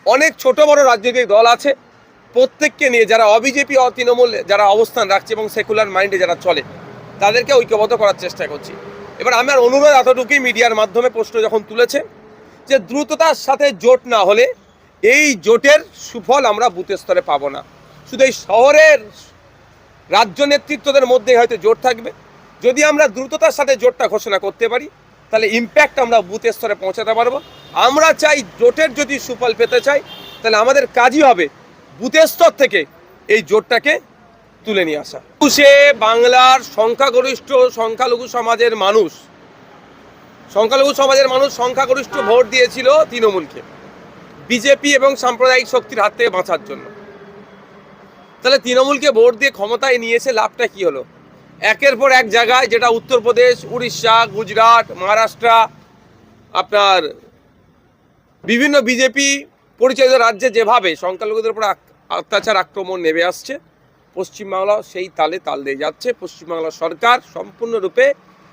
অনেক ছোট বড় রাজনৈতিক দল আছে, প্রত্যেককে নিয়ে যারা অবিজেপি তৃণমূল যারা অবস্থান রাখছে এবং সেকুলার মাইন্ডে যারা চলে তাদেরকে ঐক্যবদ্ধ করার চেষ্টা করছি। এবার আমার অনুরোধ এতটুকুই, মিডিয়ার মাধ্যমে প্রশ্ন যখন তুলেছে যে দ্রুততার সাথে জোট না হলে এই জোটের সুফল আমরা বুথ স্তরে পাবো না। শুধু এই শহরের রাজ্য নেতৃত্বদের মধ্যে হয়তো জোট থাকবে। যদি আমরা দ্রুততার সাথে জোটটা ঘোষণা করতে পারি তাহলে ইম্প্যাক্ট আমরা বুথ স্তরে পৌঁছাতে পারবো। আমরা চাই জোটের যদি সুফল পেতে চাই তাহলে আমাদের কাজই হবে বুথ স্তর থেকে এই জোটটাকে তুলে নিয়ে আসা। সে বাংলার সংখ্যালঘু সমাজের মানুষ সংখ্যাগরিষ্ঠ ভোট দিয়েছিল তৃণমূলকে বিজেপি এবং সাম্প্রদায়িক শক্তির হাত থেকে বাঁচার জন্য। তাহলে তৃণমূলকে ভোট দিয়ে ক্ষমতায় নিয়েছে, লাভটা কি হলো? একের পর এক জায়গায়, যেটা উত্তরপ্রদেশ, উড়িষ্যা, গুজরাট, মহারাষ্ট্র, আপনার বিভিন্ন বিজেপি পরিচালিত রাজ্যে যেভাবে সংখ্যালঘুদের উপর অত্যাচার আক্রমণ নেমে আসছে, পশ্চিমবাংলা সেই তালে তাল দিয়ে যাচ্ছে। পশ্চিমবাংলা সরকার সম্পূর্ণরূপে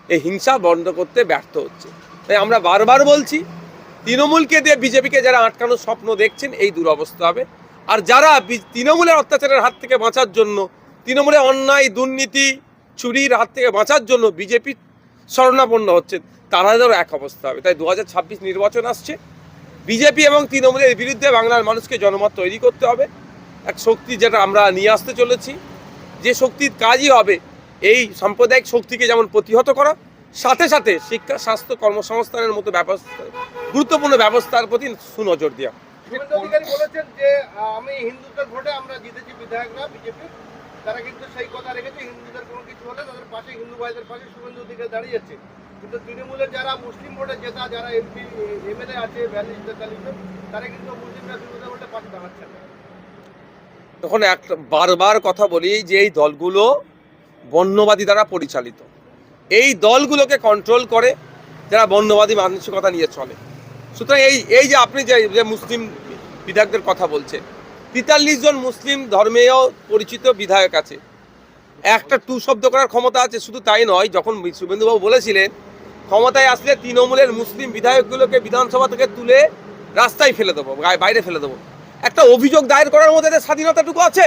এই হিংসা বন্ধ করতে ব্যর্থ হচ্ছে। তাই আমরা বারবার বলছি, তৃণমূলকে দিয়ে বিজেপিকে যারা আটকানোর স্বপ্ন দেখছেন এই দুরবস্থা হবে। আর যারা তৃণমূলের অত্যাচারের হাত থেকে বাঁচার জন্য, তৃণমূলের অন্যায় দুর্নীতি চুরির হাত থেকে বাঁচার জন্য বিজেপি শরণাপন্ন হচ্ছে, তারাদেরও এক অবস্থা হবে। তাই 2026 নির্বাচন আসছে, বিজেপি এবং তৃণমূলের বিরুদ্ধে বাংলার মানুষকে জনমত তৈরি করতে হবে। এক শক্তি যেটা আমরা নিয়ে আসতে চলেছি, যে শক্তির কাজই হবে এই সাম্প্রদায়িক শক্তিকে যেমন প্রতিহত করা, সাথে সাথে শিক্ষা, স্বাস্থ্য, কর্মসংস্থানের মতো ব্যবস্থা, গুরুত্বপূর্ণ ব্যবস্থার প্রতি সুনজর দেওয়া। শুভেন্দু অধিকারী বলেছেন যে আমি হিন্দুদের ভোটে আমরা জিতেছি, বিধায়করা বিজেপি তারা কিন্তু সেই কথা রেখেছে, হিন্দুদের কোনো কিছু হলে তাদের পাশে, হিন্দু ভাইদের পাশে শুভেন্দু অধিকারী দাঁড়িয়েছে। কিন্তু তৃণমূলের যারা মুসলিম ভোটে জেতা, যারা এমপি এমএলএ আছে 42-43 জন, তারা কিন্তু মুসলিমরা হিন্দুদের ভোটে পাশে দাঁড়াচ্ছে না। তখন বারবার কথা বলি যে এই দলগুলো বর্ণবাদী দ্বারা পরিচালিত, এই দলগুলোকে কন্ট্রোল করে যারা বর্ণবাদী মানসিকতা নিয়ে চলে। সুতরাং এই যে আপনি যে মুসলিম বিধায়কদের কথা বলছেন, 43 জন মুসলিম ধর্মেও পরিচিত বিধায়ক আছে, একটা টু শব্দ করার ক্ষমতা আছে। শুধু তাই নয়, যখন শুভেন্দুবাবু বলেছিলেন ক্ষমতায় আসলে তৃণমূলের মুসলিম বিধায়কগুলোকে বিধানসভা থেকে তুলে রাস্তায় ফেলে দেবো, বাইরে ফেলে দেবো, একটা অভিযোগ দায়ের করার মধ্যে স্বাধীনতাটুকু আছে?